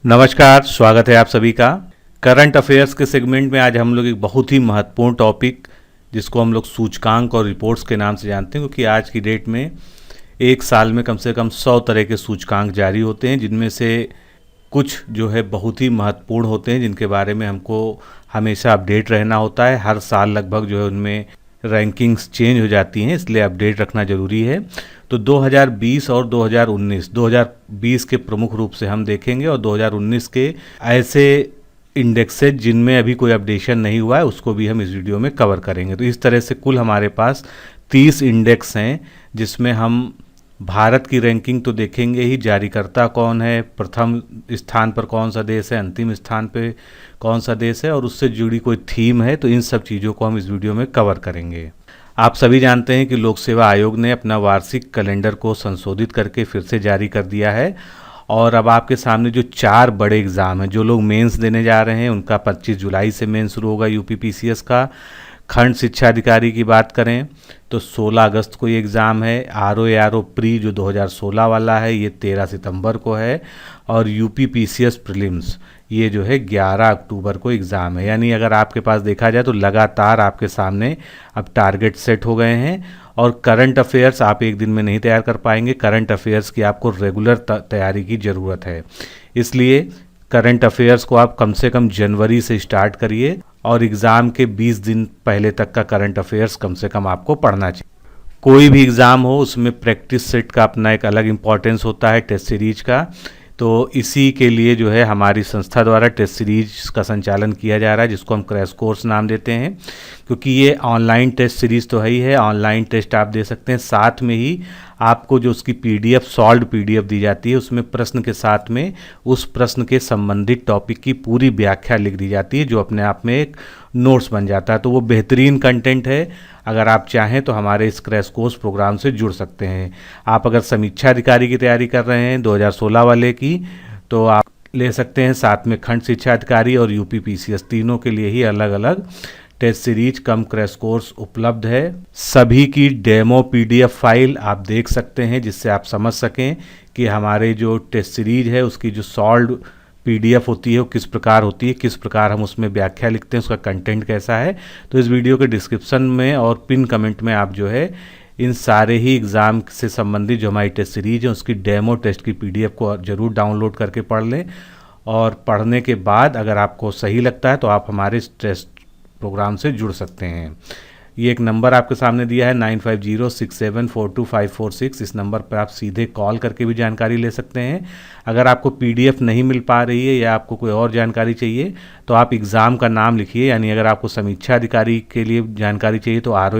नमस्कार, स्वागत है आप सभी का। करंट अफेयर्स के सेगमेंट में आज हम लोग एक बहुत ही महत्वपूर्ण टॉपिक जिसको हम लोग सूचकांक और रिपोर्ट्स के नाम से जानते हैं, क्योंकि आज की डेट में एक साल में कम से कम 100 तरह के सूचकांक जारी होते हैं, जिनमें से कुछ जो है बहुत ही महत्वपूर्ण होते हैं, जिनके बारे में हमको हमेशा अपडेट रहना होता है। हर साल लगभग जो है उनमें रैंकिंग्स चेंज हो जाती हैं, इसलिए अपडेट रखना ज़रूरी है। तो 2020 और 2019 के प्रमुख रूप से हम देखेंगे, और 2019 के ऐसे इंडेक्सेज जिनमें अभी कोई अपडेशन नहीं हुआ है उसको भी हम इस वीडियो में कवर करेंगे। तो इस तरह से कुल हमारे पास 30 इंडेक्स हैं, जिसमें हम भारत की रैंकिंग तो देखेंगे ही, जारीकर्ता कौन है, प्रथम स्थान पर कौन सा देश है, अंतिम स्थान पे कौन सा देश है, और उससे जुड़ी कोई थीम है, तो इन सब चीज़ों को हम इस वीडियो में कवर करेंगे। आप सभी जानते हैं कि लोक सेवा आयोग ने अपना वार्षिक कैलेंडर को संशोधित करके फिर से जारी कर दिया है, और अब आपके सामने जो 4 बड़े एग्ज़ाम हैं, जो लोग मेंस देने जा रहे हैं उनका 25 जुलाई से मेंस शुरू होगा यूपीपीसीएस का। खंड शिक्षा अधिकारी की बात करें तो 16 अगस्त को ये एग्ज़ाम है। आरओ प्री जो 2016 वाला है ये 13 सितंबर को है, और यूपीपीसीएस प्रीलिम्स ये जो है 11 अक्टूबर को एग्ज़ाम है। यानी अगर आपके पास देखा जाए तो लगातार आपके सामने अब टारगेट सेट हो गए हैं, और करंट अफेयर्स आप एक दिन में नहीं तैयार कर पाएंगे। करंट अफेयर्स की आपको रेगुलर तैयारी की ज़रूरत है, इसलिए करंट अफेयर्स को आप कम से कम जनवरी से स्टार्ट करिए, और एग्ज़ाम के 20 दिन पहले तक का करंट अफेयर्स कम से कम आपको पढ़ना चाहिए। कोई भी एग्ज़ाम हो उसमें प्रैक्टिस सेट का अपना एक अलग इम्पॉर्टेंस होता है, टेस्ट सीरीज का। तो इसी के लिए जो है हमारी संस्था द्वारा टेस्ट सीरीज का संचालन किया जा रहा है, जिसको हम क्रैश कोर्स नाम देते हैं, क्योंकि ये ऑनलाइन टेस्ट सीरीज तो है ही है। ऑनलाइन टेस्ट आप दे सकते हैं, साथ में ही आपको जो उसकी पीडीएफ सॉल्व्ड पीडीएफ दी जाती है, उसमें प्रश्न के साथ में उस प्रश्न के संबंधित टॉपिक की पूरी व्याख्या लिख दी जाती है, जो अपने आप में एक नोट्स बन जाता है। तो वो बेहतरीन कंटेंट है। अगर आप चाहें तो हमारे इस क्रैश कोर्स प्रोग्राम से जुड़ सकते हैं। आप अगर समीक्षा अधिकारी की तैयारी कर रहे हैं 2016 वाले की, तो आप ले सकते हैं। साथ में खंड शिक्षा अधिकारी और यूपीपीसीएस तीनों के लिए ही अलग अलग टेस्ट सीरीज कम क्रैश कोर्स उपलब्ध है। सभी की डेमो पीडीएफ फाइल आप देख सकते हैं, जिससे आप समझ सकें कि हमारे जो टेस्ट सीरीज है उसकी जो सॉल्व्ड पीडीएफ होती है वो किस प्रकार होती है, किस प्रकार हम उसमें व्याख्या लिखते हैं, उसका कंटेंट कैसा है। तो इस वीडियो के डिस्क्रिप्शन में और पिन कमेंट में आप जो है इन सारे ही एग्ज़ाम से संबंधित जो हमारी टेस्ट सीरीज है उसकी डेमो टेस्ट की पीडीएफ को ज़रूर डाउनलोड करके पढ़ लें, और पढ़ने के बाद अगर आपको सही लगता है तो आप हमारे इस टेस्ट प्रोग्राम से जुड़ सकते हैं। ये एक नंबर आपके सामने दिया है 9506742546। इस नंबर पर आप सीधे कॉल करके भी जानकारी ले सकते हैं। अगर आपको पीडीएफ नहीं मिल पा रही है या आपको कोई और जानकारी चाहिए तो आप एग्ज़ाम का नाम लिखिए। यानी अगर आपको समीक्षा अधिकारी के लिए जानकारी चाहिए तो आरओ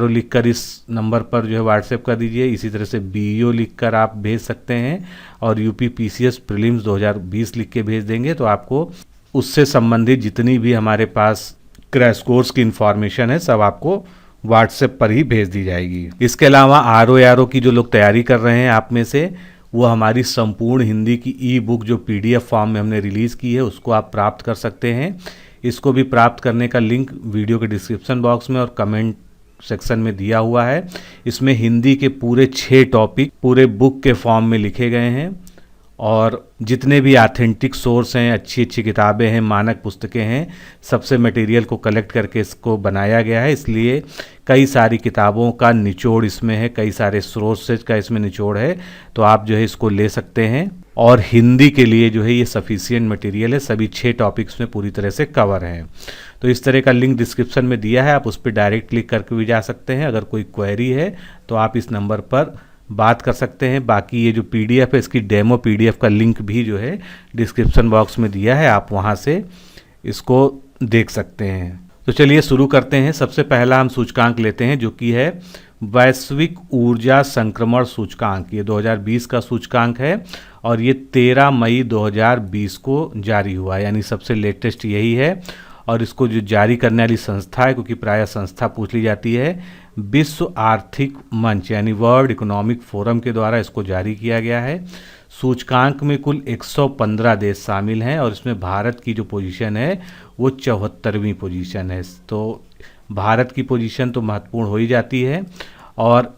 लिख कर इस नंबर पर जो है व्हाट्सएप कर दीजिए। इसी तरह से बीईओ लिख कर आप भेज सकते हैं, और यूपीपीसीएस प्रीलिम्स 2020 लिख के भेज देंगे तो आपको उससे संबंधित जितनी भी हमारे पास क्रैश कोर्स की इन्फॉर्मेशन है सब आपको व्हाट्सएप पर ही भेज दी जाएगी। इसके अलावा आरओ की जो लोग तैयारी कर रहे हैं आप में से, वो हमारी संपूर्ण हिंदी की ई बुक जो पीडीएफ फॉर्म में हमने रिलीज़ की है उसको आप प्राप्त कर सकते हैं। इसको भी प्राप्त करने का लिंक वीडियो के डिस्क्रिप्शन बॉक्स में और कमेंट सेक्शन में दिया हुआ है। इसमें हिंदी के पूरे 6 टॉपिक पूरे बुक के फॉर्म में लिखे गए हैं, और जितने भी ऑथेंटिक सोर्स हैं, अच्छी अच्छी किताबें हैं, मानक पुस्तकें हैं, सबसे मटेरियल को कलेक्ट करके इसको बनाया गया है। इसलिए कई सारी किताबों का निचोड़ इसमें है, कई सारे सोर्सेज का इसमें निचोड़ है, तो आप जो है इसको ले सकते हैं। और हिंदी के लिए जो है ये सफिशिएंट मटेरियल है, सभी 6 टॉपिक्स में पूरी तरह से कवर हैं। तो इस तरह का लिंक डिस्क्रिप्शन में दिया है, आप उस पर डायरेक्ट क्लिक करके भी जा सकते हैं। अगर कोई क्वेरी है तो आप इस नंबर पर बात कर सकते हैं। बाकी ये जो पीडीएफ है इसकी डेमो पीडीएफ का लिंक भी जो है डिस्क्रिप्शन बॉक्स में दिया है, आप वहाँ से इसको देख सकते हैं। तो चलिए शुरू करते हैं। सबसे पहला हम सूचकांक लेते हैं, जो कि है वैश्विक ऊर्जा संक्रमण सूचकांक। ये 2020 का सूचकांक है, और ये 13 मई 2020 को जारी हुआ, यानी सबसे लेटेस्ट यही है। और इसको जो जारी करने वाली संस्था है, क्योंकि प्रायः संस्था पूछ ली जाती है, विश्व आर्थिक मंच यानी वर्ल्ड इकोनॉमिक फोरम के द्वारा इसको जारी किया गया है। सूचकांक में कुल 115 देश शामिल हैं, और इसमें भारत की जो पोजीशन है वो 74वीं पोजीशन है। तो भारत की पोजीशन तो महत्वपूर्ण हो ही जाती है, और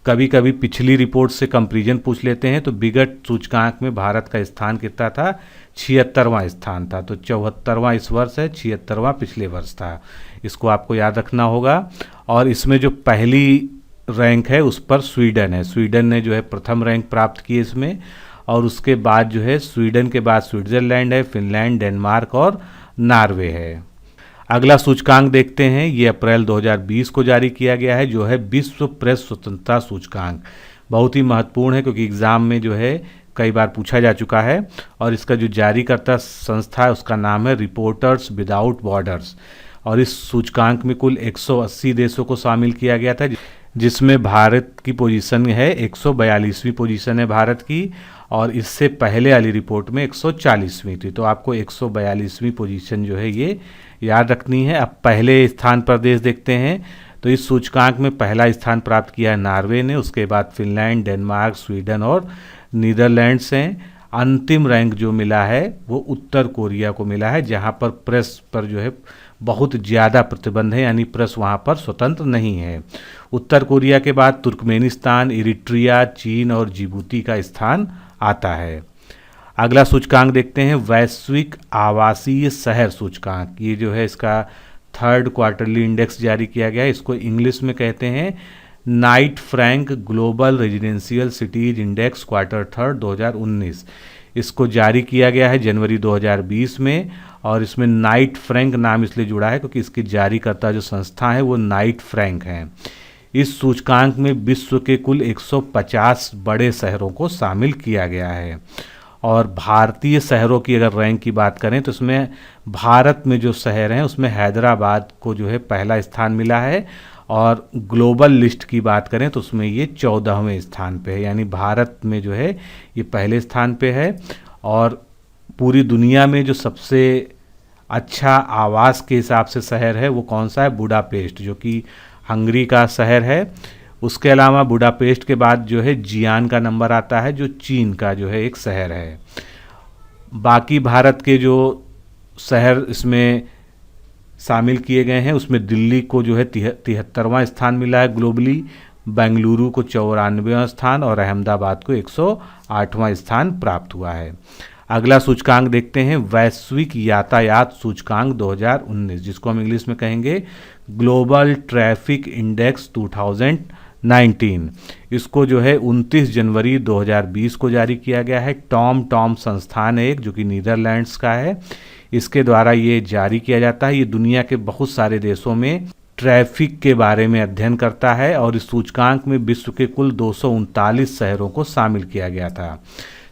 कभी कभी पिछली रिपोर्ट से कंपैरिजन पूछ लेते हैं। तो बिगट सूचकांक में भारत का स्थान कितना था? 76वां स्थान था। तो 74वां इस वर्ष है, 76वां पिछले वर्ष था। इसको आपको याद रखना होगा। और इसमें जो पहली रैंक है उस पर स्वीडन है। स्वीडन ने जो है प्रथम रैंक प्राप्त की इसमें, और उसके बाद जो है स्वीडन के बाद स्विट्जरलैंड है, फिनलैंड, डेनमार्क और नॉर्वे है। अगला सूचकांक देखते हैं। ये अप्रैल 2020 को जारी किया गया है, जो है विश्व प्रेस स्वतंत्रता सूचकांक। बहुत ही महत्वपूर्ण है क्योंकि एग्जाम में जो है कई बार पूछा जा चुका है। और इसका जो जारीकर्ता संस्था है उसका नाम है रिपोर्टर्स विदाउट बॉर्डर्स। और इस सूचकांक में कुल 180 देशों को शामिल किया गया था, जिसमें भारत की पोजीशन है 142वीं पोजीशन है भारत की, और इससे पहले वाली रिपोर्ट में 140वीं थी। तो आपको 142वीं पोजीशन जो है ये याद रखनी है। अब पहले स्थान पर देश देखते हैं। तो इस सूचकांक में पहला स्थान प्राप्त किया है नॉर्वे ने, उसके बाद फिनलैंड, डेनमार्क, स्वीडन और नीदरलैंड्स हैं। अंतिम रैंक जो मिला है वो उत्तर कोरिया को मिला है, जहां पर प्रेस पर जो है बहुत ज़्यादा प्रतिबंध है, यानी प्रेस वहां पर स्वतंत्र नहीं है। उत्तर कोरिया के बाद तुर्कमेनिस्तान, इरिट्रिया, चीन और जिबूती का स्थान आता है। अगला सूचकांक देखते हैं, वैश्विक आवासीय शहर सूचकांक। ये जो है इसका 3rd क्वार्टरली इंडेक्स जारी किया गया है। इसको इंग्लिश में कहते हैं Knight Frank global residential cities index quarter 3 2019। इसको जारी किया गया है जनवरी 2020 में, और इसमें नाइट फ्रैंक नाम इसलिए जुड़ा है क्योंकि इसकी जारीकर्ता जो संस्था है वो नाइट फ्रैंक है। इस सूचकांक में विश्व के कुल 150 बड़े शहरों को शामिल किया गया है। और भारतीय शहरों की अगर रैंक की बात करें तो इसमें भारत में जो शहर हैं उसमें हैदराबाद को जो है पहला स्थान मिला है, और ग्लोबल लिस्ट की बात करें तो उसमें ये 14वें स्थान पे है, यानी भारत में जो है ये पहले स्थान पे है। और पूरी दुनिया में जो सबसे अच्छा आवास के हिसाब से शहर है वो कौन सा है? बुडापेस्ट, जो कि हंगरी का शहर है। उसके अलावा बुडापेस्ट के बाद जो है जियान का नंबर आता है, जो चीन का जो है एक शहर है। बाकी भारत के जो शहर इसमें शामिल किए गए हैं उसमें दिल्ली को जो है 73वां स्थान मिला है ग्लोबली, बेंगलुरु को 94वां स्थान और अहमदाबाद को 108वां स्थान प्राप्त हुआ है। अगला सूचकांक देखते हैं, वैश्विक यातायात सूचकांक 2019, जिसको हम इंग्लिश में कहेंगे ग्लोबल ट्रैफिक इंडेक्स 2019। इसको जो है 29 जनवरी 2020 को जारी किया गया है। टॉम संस्थान है एक, जो कि नीदरलैंड्स का है, इसके द्वारा ये जारी किया जाता है। ये दुनिया के बहुत सारे देशों में ट्रैफिक के बारे में अध्ययन करता है, और इस सूचकांक में विश्व के कुल 239 शहरों को शामिल किया गया था।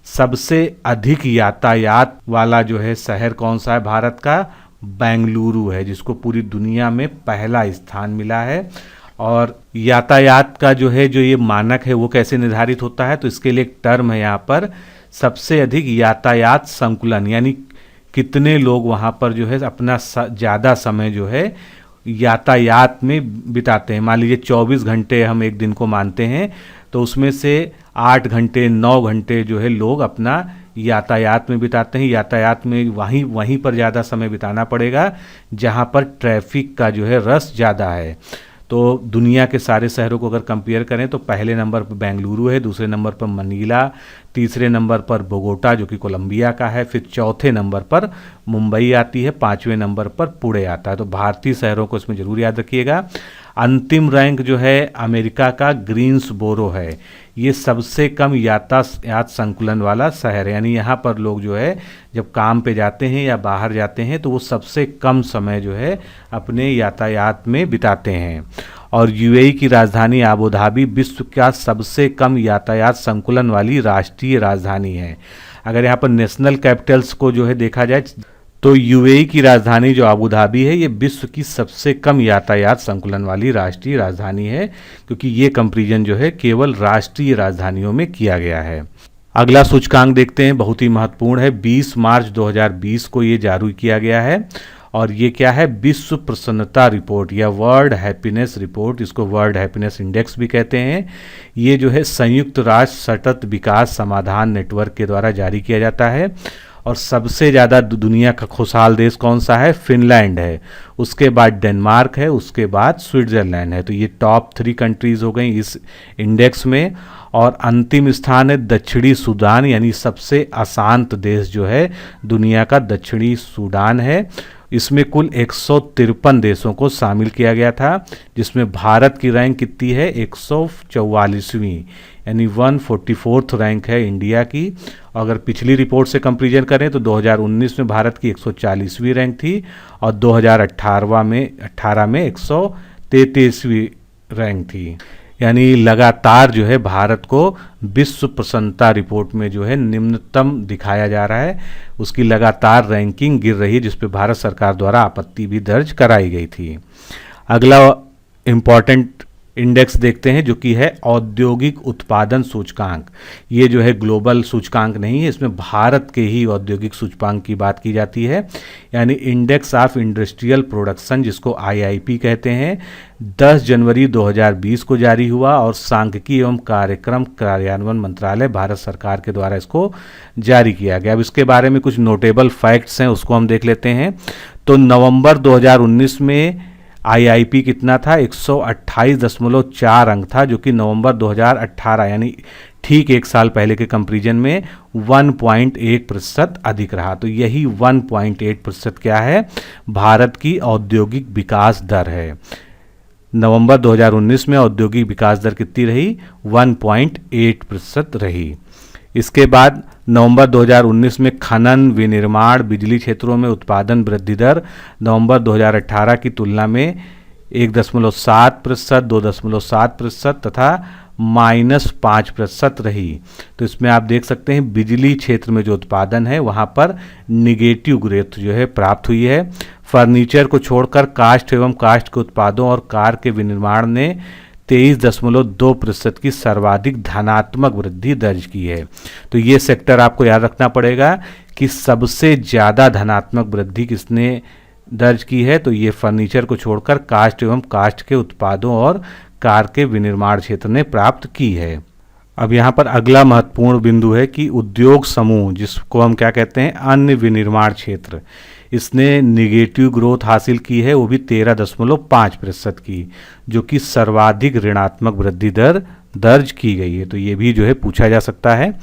सबसे अधिक यातायात वाला जो है शहर कौन सा है भारत का? बेंगलुरु है, जिसको पूरी दुनिया में पहला स्थान मिला है। और यातायात का जो है जो ये मानक है वो कैसे निर्धारित होता है? तो इसके लिए एक टर्म है यहाँ पर, सबसे अधिक यातायात संकुलन, यानी कितने लोग वहाँ पर जो है अपना ज़्यादा समय जो है यातायात में बिताते हैं। मान लीजिए 24 घंटे हम एक दिन को मानते हैं, तो उसमें से 8 घंटे 9 घंटे जो है लोग अपना यातायात में बिताते हैं। यातायात में वहीं पर ज़्यादा समय बिताना पड़ेगा जहाँ पर ट्रैफिक का जो है रस ज़्यादा है। तो दुनिया के सारे शहरों को अगर कंपेयर करें तो पहले नंबर पर बेंगलुरु है, दूसरे नंबर पर मनीला, तीसरे नंबर पर बोगोटा जो कि कोलंबिया का है, फिर चौथे नंबर पर मुंबई आती है, 5वें नंबर पर पुणे आता है। तो भारतीय शहरों को इसमें जरूर याद रखिएगा। अंतिम रैंक जो है अमेरिका का ग्रीन्सबोरो है, ये सबसे कम यातायात संकुलन वाला शहर है, यानी यहाँ पर लोग जो है जब काम पे जाते हैं या बाहर जाते हैं तो वो सबसे कम समय जो है अपने यातायात में बिताते हैं। और यूएई की राजधानी आबू धाबी विश्व का सबसे कम यातायात संकुलन वाली राष्ट्रीय राजधानी है। अगर यहाँ पर नेशनल कैपिटल्स को जो है देखा जाए तो यूएई की राजधानी जो आबू धाबी है ये विश्व की सबसे कम यातायात संकुलन वाली राष्ट्रीय राजधानी है, क्योंकि ये कंपैरिजन जो है केवल राष्ट्रीय राजधानियों में किया गया है। अगला सूचकांक देखते हैं, बहुत ही महत्वपूर्ण है। 20 मार्च 2020 को ये जारी किया गया है, और ये क्या है? विश्व प्रसन्नता रिपोर्ट या वर्ल्ड हैप्पीनेस रिपोर्ट, इसको वर्ल्ड हैप्पीनेस इंडेक्स भी कहते हैं। ये जो है संयुक्त राष्ट्र सतत विकास समाधान नेटवर्क के द्वारा जारी किया जाता है, और सबसे ज़्यादा दुनिया का खुशहाल देश कौन सा है? फिनलैंड है, उसके बाद डेनमार्क है, उसके बाद स्विट्ज़रलैंड है। तो ये टॉप 3 कंट्रीज़ हो गई इस इंडेक्स में। और अंतिम स्थान है दक्षिणी सूडान, यानी सबसे अशांत देश जो है दुनिया का दक्षिणी सूडान है। इसमें कुल 153 देशों को शामिल किया गया था, जिसमें भारत की रैंक कितनी है? 144वीं, यानी 144th रैंक है इंडिया की। अगर पिछली रिपोर्ट से कंपैरिजन करें तो 2019 में भारत की 140वीं रैंक थी और 2018 में 133वीं रैंक थी। यानी लगातार जो है भारत को विश्व प्रसन्नता रिपोर्ट में जो है निम्नतम दिखाया जा रहा है, उसकी लगातार रैंकिंग गिर रही है, जिस पे भारत सरकार द्वारा आपत्ति भी दर्ज कराई गई थी। अगला इम्पॉर्टेंट इंडेक्स देखते हैं जो कि है औद्योगिक उत्पादन सूचकांक। ये जो है ग्लोबल सूचकांक नहीं है, इसमें भारत के ही औद्योगिक सूचकांक की बात की जाती है, यानी इंडेक्स ऑफ इंडस्ट्रियल प्रोडक्शन, जिसको IIP कहते हैं। 10 जनवरी 2020 को जारी हुआ और सांख्यिकी एवं कार्यक्रम कार्यान्वयन मंत्रालय भारत सरकार के द्वारा इसको जारी किया गया। अब इसके बारे में कुछ नोटेबल फैक्ट्स हैं, उसको हम देख लेते हैं। तो नवंबर 2019 में IIP कितना था? 128.4 अंक था, जो कि नवंबर 2018 यानी ठीक एक साल पहले के कंपैरिजन में 1.1% अधिक रहा। तो यही 1.8% क्या है? भारत की औद्योगिक विकास दर है। नवंबर 2019 में औद्योगिक विकास दर कितनी रही? 1.8% रही। इसके बाद नवंबर 2019 में खनन, विनिर्माण, बिजली क्षेत्रों में उत्पादन वृद्धि दर नवंबर 2018 की तुलना में 1.7%, 2.7% तथा -5% रही। तो इसमें आप देख सकते हैं बिजली क्षेत्र में जो उत्पादन है वहाँ पर निगेटिव ग्रोथ जो है प्राप्त हुई है। फर्नीचर को छोड़कर काष्ठ एवं काष्ठ के उत्पादों और कार के विनिर्माण ने 23.2% की सर्वाधिक धनात्मक वृद्धि दर्ज की है। तो ये सेक्टर आपको याद रखना पड़ेगा कि सबसे ज़्यादा धनात्मक वृद्धि किसने दर्ज की है? तो ये फर्नीचर को छोड़कर काष्ठ एवं काष्ठ के उत्पादों और कार के विनिर्माण क्षेत्र ने प्राप्त की है। अब यहाँ पर अगला महत्वपूर्ण बिंदु है कि उद्योग समूह, जिसको हम क्या कहते हैं? अन्य विनिर्माण क्षेत्र, इसने निगेटिव ग्रोथ हासिल की है, वो भी 13.5% की, जो कि सर्वाधिक ऋणात्मक वृद्धि दर दर्ज की गई है। तो ये भी जो है पूछा जा सकता है।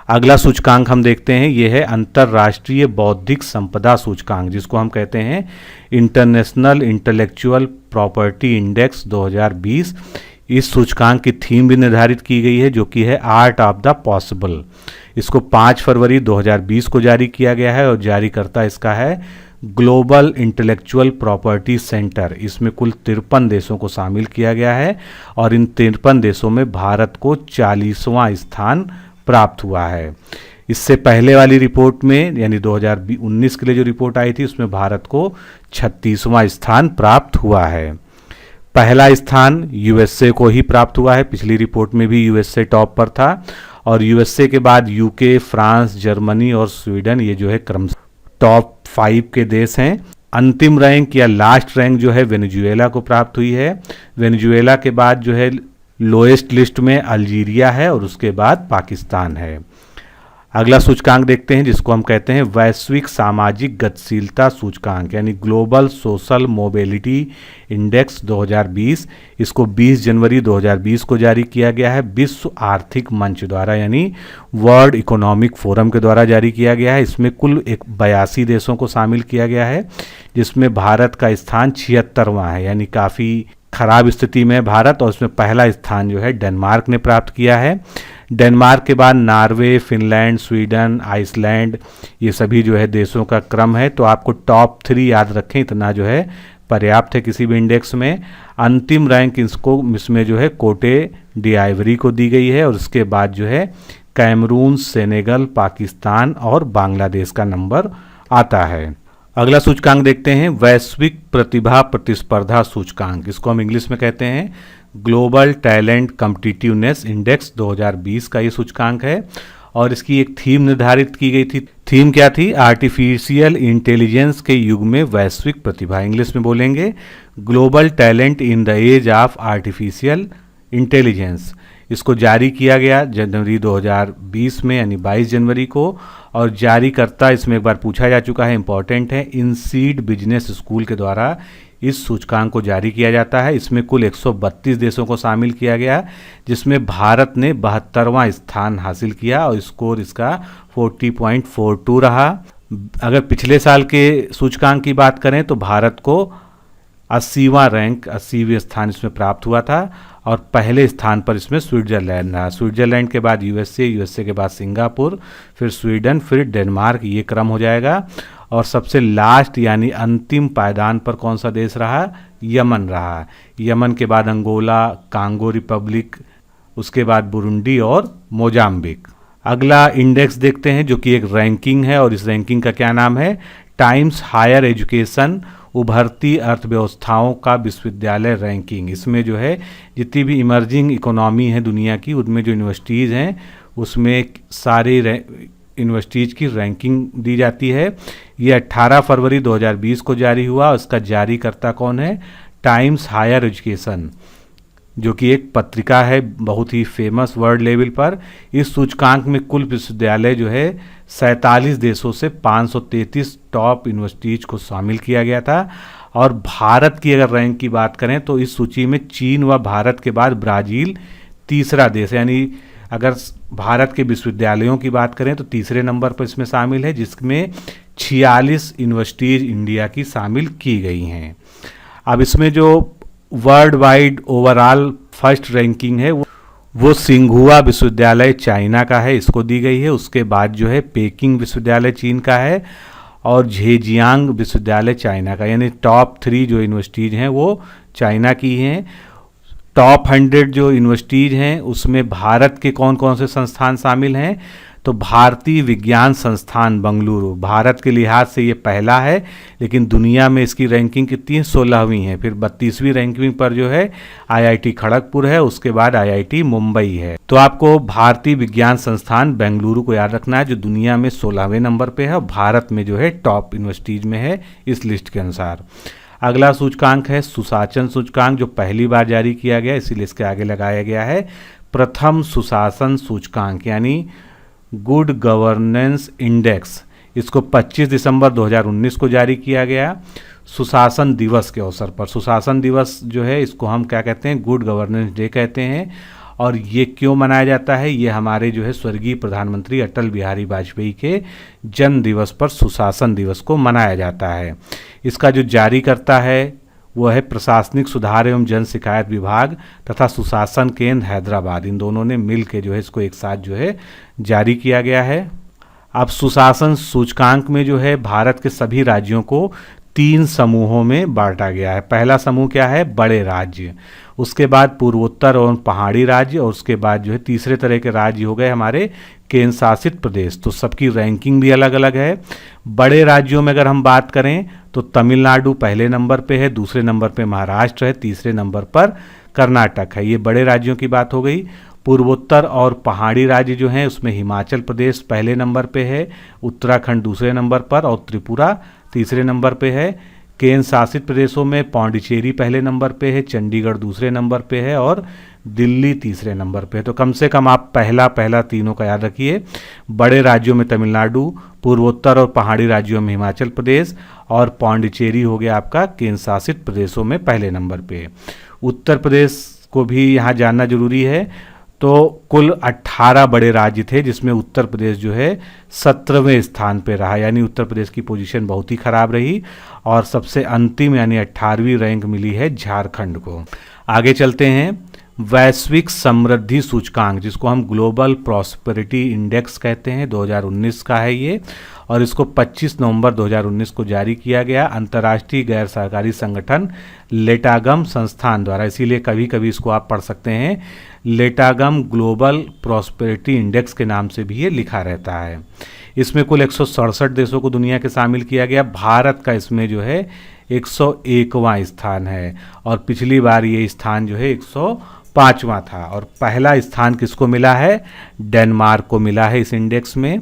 अगला सूचकांक हम देखते हैं, ये है अंतर्राष्ट्रीय बौद्धिक संपदा सूचकांक, जिसको हम कहते हैं इंटरनेशनल इंटेलेक्चुअल प्रॉपर्टी इंडेक्स 2020। इस सूचकांक की थीम भी निर्धारित की गई है, जो कि है आर्ट ऑफ द पॉसिबल। इसको 5 फरवरी 2020 को जारी किया गया है और जारीकर्ता इसका है ग्लोबल इंटेलेक्चुअल प्रॉपर्टी सेंटर। इसमें कुल 53 देशों को शामिल किया गया है और इन 53 देशों में भारत को 40वां स्थान प्राप्त हुआ है। इससे पहले वाली रिपोर्ट में यानी 2019 के लिए जो रिपोर्ट आई थी उसमें भारत को 36वां स्थान प्राप्त हुआ है। पहला स्थान USA को ही प्राप्त हुआ है, पिछली रिपोर्ट में भी USA टॉप पर था और USA के बाद UK, फ्रांस, जर्मनी और स्वीडन, ये जो है क्रमशः टॉप 5 के देश हैं। अंतिम रैंक या लास्ट रैंक जो है वेनेजुएला को प्राप्त हुई है। वेनेजुएला के बाद जो है लोएस्ट लिस्ट में अल्जीरिया है और उसके बाद पाकिस्तान है। अगला सूचकांक देखते हैं, जिसको हम कहते हैं वैश्विक सामाजिक गतिशीलता सूचकांक, यानी ग्लोबल सोशल मोबिलिटी इंडेक्स 2020। इसको 20 जनवरी 2020 को जारी किया गया है विश्व आर्थिक मंच द्वारा, यानी वर्ल्ड इकोनॉमिक फोरम के द्वारा जारी किया गया है। इसमें कुल 82 देशों को शामिल किया गया है, जिसमें भारत का स्थान 76वां है, यानी काफ़ी खराब स्थिति में है भारत। और इसमें पहला स्थान जो है डेनमार्क ने प्राप्त किया है। डेनमार्क के बाद नॉर्वे, फिनलैंड, स्वीडन, आइसलैंड, ये सभी जो है देशों का क्रम है। तो आपको टॉप 3 याद रखें, इतना जो है पर्याप्त है किसी भी इंडेक्स में। अंतिम रैंक इसमें जो है कोटे डी आइवरी को दी गई है और उसके बाद जो है कैमरून, सेनेगल, पाकिस्तान और बांग्लादेश का नंबर आता है। अगला सूचकांक देखते हैं वैश्विक प्रतिभा प्रतिस्पर्धा सूचकांक, इसको हम इंग्लिश में कहते हैं ग्लोबल टैलेंट कॉम्पिटिटिवनेस इंडेक्स 2020 का ये सूचकांक है और इसकी एक थीम निर्धारित की गई थी। थीम क्या थी? आर्टिफिशियल इंटेलिजेंस के युग में वैश्विक प्रतिभा। इंग्लिश में बोलेंगे global talent in the age of artificial intelligence. इसको जारी किया गया जनवरी 2020 में, यानी 22 जनवरी को। और जारीकर्ता इसमें एक बार पूछा जा चुका है, इंपॉर्टेंट है, इनसीड बिजनेस स्कूल के द्वारा इस सूचकांक को जारी किया जाता है। इसमें कुल 132 देशों को शामिल किया गया, जिसमें भारत ने 72वां स्थान हासिल किया और स्कोर इसका 40.42 रहा। अगर पिछले साल के सूचकांक की बात करें तो भारत को 80वां रैंक, 80वें स्थान इसमें प्राप्त हुआ था और पहले स्थान पर इसमें स्विट्जरलैंड रहा। स्विट्जरलैंड के बाद यूएसए के बाद सिंगापुर, फिर स्वीडन, फिर डेनमार्क, ये क्रम हो जाएगा। और सबसे लास्ट यानी अंतिम पायदान पर कौन सा देश रहा? यमन रहा। यमन के बाद अंगोला, कांगो रिपब्लिक, उसके बाद बुरुंडी और मोजाम्बिक। अगला इंडेक्स देखते हैं जो कि एक रैंकिंग है, और इस रैंकिंग का क्या नाम है? टाइम्स हायर एजुकेशन उभरती अर्थव्यवस्थाओं का विश्वविद्यालय रैंकिंग। इसमें जो है जितनी भी इमर्जिंग इकोनॉमी है दुनिया की, उनमें जो यूनिवर्सिटीज़ हैं उसमें सारे यूनिवर्सिटीज़ की रैंकिंग दी जाती है। ये 18 फरवरी 2020 को जारी हुआ। उसका जारीकर्ता कौन है? टाइम्स हायर एजुकेशन, जो कि एक पत्रिका है बहुत ही फेमस वर्ल्ड लेवल पर। इस सूचकांक में कुल विश्वविद्यालय जो है 47 देशों से 533 टॉप यूनिवर्सिटीज़ को शामिल किया गया था। और भारत की अगर रैंक की बात करें तो इस सूची में चीन व भारत के बाद ब्राज़ील तीसरा देश है। यानी अगर भारत के विश्वविद्यालयों की बात करें तो तीसरे नंबर पर इसमें शामिल है, जिसमें 46 यूनिवर्सिटीज़ इंडिया की शामिल की गई हैं। अब इसमें जो world wide overall first ranking है वो सिंघुआ विश्वविद्यालय चाइना का है, इसको दी गई है। उसके बाद जो है पेकिंग विश्वविद्यालय चीन का है और झेजियांग विश्वविद्यालय चाइना का। यानी टॉप 3 जो यूनिवर्सिटीज़ हैं वो चाइना की हैं। टॉप 100 जो यूनिवर्सिटीज़ हैं उसमें भारत के कौन कौन से संस्थान शामिल हैं? तो भारतीय विज्ञान संस्थान बेंगलुरु भारत के लिहाज से ये पहला है, लेकिन दुनिया में इसकी रैंकिंग कितनी है? 16वीं है। फिर 32वीं रैंकिंग पर जो है आईआईटी खड़गपुर है, उसके बाद आईआईटी मुंबई है। तो आपको भारतीय विज्ञान संस्थान बेंगलुरु को याद रखना है, जो दुनिया में 16वें नंबर पे है और भारत में जो है टॉप यूनिवर्सिटीज़ में है इस लिस्ट के अनुसार। अगला सूचकांक है सुशासन सूचकांक, जो पहली बार जारी किया गया, इसीलिए इसके आगे लगाया गया है प्रथम सुशासन सूचकांक, यानी गुड गवर्नेंस इंडेक्स। इसको 25 दिसंबर 2019 को जारी किया गया सुशासन दिवस के अवसर पर। सुशासन दिवस जो है इसको हम क्या कहते हैं? गुड गवर्नेंस डे कहते हैं। और ये क्यों मनाया जाता है? ये हमारे जो है स्वर्गीय प्रधानमंत्री अटल बिहारी वाजपेयी के जन्म दिवस पर सुशासन दिवस को मनाया जाता है। इसका जो जारी करता है वो है प्रशासनिक सुधार एवं जन शिकायत विभाग तथा सुशासन केंद्र हैदराबाद। इन दोनों ने मिल के जो है इसको एक साथ जो है जारी किया गया है। अब सुशासन सूचकांक में जो है भारत के सभी राज्यों को 3 समूहों में बांटा गया है। पहला समूह क्या है? बड़े राज्य, उसके बाद पूर्वोत्तर और पहाड़ी राज्य, और उसके बाद जो है तीसरे तरह के राज्य हो गए हमारे केंद्र शासित प्रदेश। तो सबकी रैंकिंग भी अलग अलग है। बड़े राज्यों में अगर हम बात करें तो तमिलनाडु पहले नंबर पे है, दूसरे नंबर पे महाराष्ट्र है, तीसरे नंबर पर कर्नाटक है। ये बड़े राज्यों की बात हो गई। पूर्वोत्तर और पहाड़ी राज्य जो हैं उसमें हिमाचल प्रदेश पहले नंबर पे है, उत्तराखंड दूसरे नंबर पर और त्रिपुरा तीसरे नंबर पे है। केंद्र शासित प्रदेशों में पौंडीचेरी पहले नंबर पे है, चंडीगढ़ दूसरे नंबर पे है और दिल्ली तीसरे नंबर पे है। तो कम से कम आप पहला तीनों का याद रखिए। बड़े राज्यों में तमिलनाडु, पूर्वोत्तर और पहाड़ी राज्यों में हिमाचल प्रदेश और पौंडीचेरी हो गया आपका केंद्र शासित प्रदेशों में पहले नंबर पे। उत्तर प्रदेश को भी यहाँ जानना जरूरी है। तो कुल 18 बड़े राज्य थे, जिसमें उत्तर प्रदेश जो है 17वें स्थान पे रहा, यानी उत्तर प्रदेश की पोजीशन बहुत ही खराब रही। और सबसे अंतिम यानी 18वीं रैंक मिली है झारखंड को। आगे चलते हैं। वैश्विक समृद्धि सूचकांक, जिसको हम ग्लोबल प्रॉस्पेरिटी इंडेक्स कहते हैं, 2019 का है ये, और इसको 25 नवंबर 2019 को जारी किया गया अंतर्राष्ट्रीय गैर सरकारी संगठन लेटागम संस्थान द्वारा। इसीलिए कभी कभी इसको आप पढ़ सकते हैं लेटागम ग्लोबल प्रॉस्पेरिटी इंडेक्स के नाम से भी ये लिखा रहता है। इसमें कुल 167 देशों को दुनिया के शामिल किया गया। भारत का इसमें जो है 101वां स्थान है और पिछली बार ये स्थान जो है 105वां था। और पहला स्थान किसको मिला है? डेनमार्क को मिला है इस इंडेक्स में।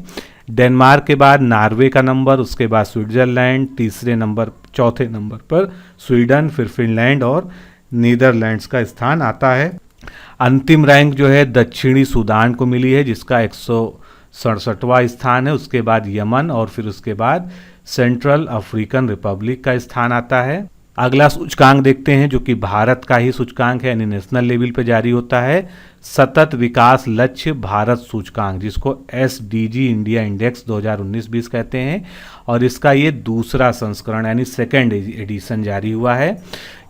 डेनमार्क के बाद नॉर्वे का नंबर, उसके बाद स्विट्जरलैंड, चौथे नंबर पर स्वीडन, फिर फिनलैंड और नीदरलैंड्स का स्थान आता है। अंतिम रैंक जो है दक्षिणी सूडान को मिली है, जिसका 167वां स्थान है। उसके बाद यमन और फिर उसके बाद सेंट्रल अफ्रीकन रिपब्लिक का स्थान आता है। अगला सूचकांक देखते हैं, जो कि भारत का ही सूचकांक है, यानी नेशनल लेवल पे जारी होता है, सतत विकास लक्ष्य भारत सूचकांक, जिसको SDG इंडिया इंडेक्स 2019-20 कहते हैं। और इसका ये दूसरा संस्करण यानी सेकेंड एडिशन जारी हुआ है।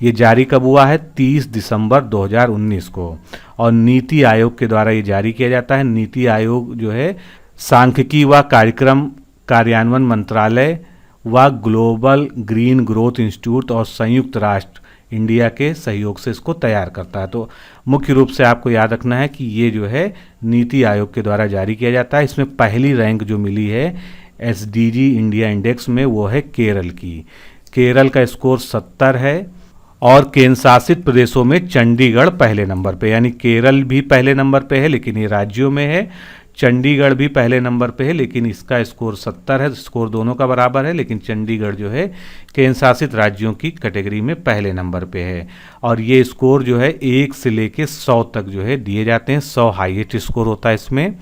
ये जारी कब हुआ है? 30 दिसंबर 2019 को। और नीति आयोग के द्वारा ये जारी किया जाता है। नीति आयोग जो है सांख्यिकी व कार्यक्रम कार्यान्वयन मंत्रालय व ग्लोबल ग्रीन ग्रोथ इंस्टीट्यूट और संयुक्त राष्ट्र इंडिया के सहयोग से इसको तैयार करता है। तो मुख्य रूप से आपको याद रखना है कि ये जो है नीति आयोग के द्वारा जारी किया जाता है। इसमें पहली रैंक जो मिली है SDG इंडिया इंडेक्स में वो है केरल की। केरल का स्कोर 70 है और केंद्र शासित प्रदेशों में चंडीगढ़ पहले नंबर पे, यानी केरल भी पहले नंबर पे है लेकिन ये राज्यों में है। चंडीगढ़ भी पहले नंबर पे है लेकिन इसका स्कोर 70 है। स्कोर दोनों का बराबर है, लेकिन चंडीगढ़ जो है केंद्र शासित राज्यों की कैटेगरी में पहले नंबर पे है। और ये स्कोर जो है 1 से लेके 100 तक जो है दिए जाते हैं। 100 हाईएस्ट स्कोर होता है इसमें।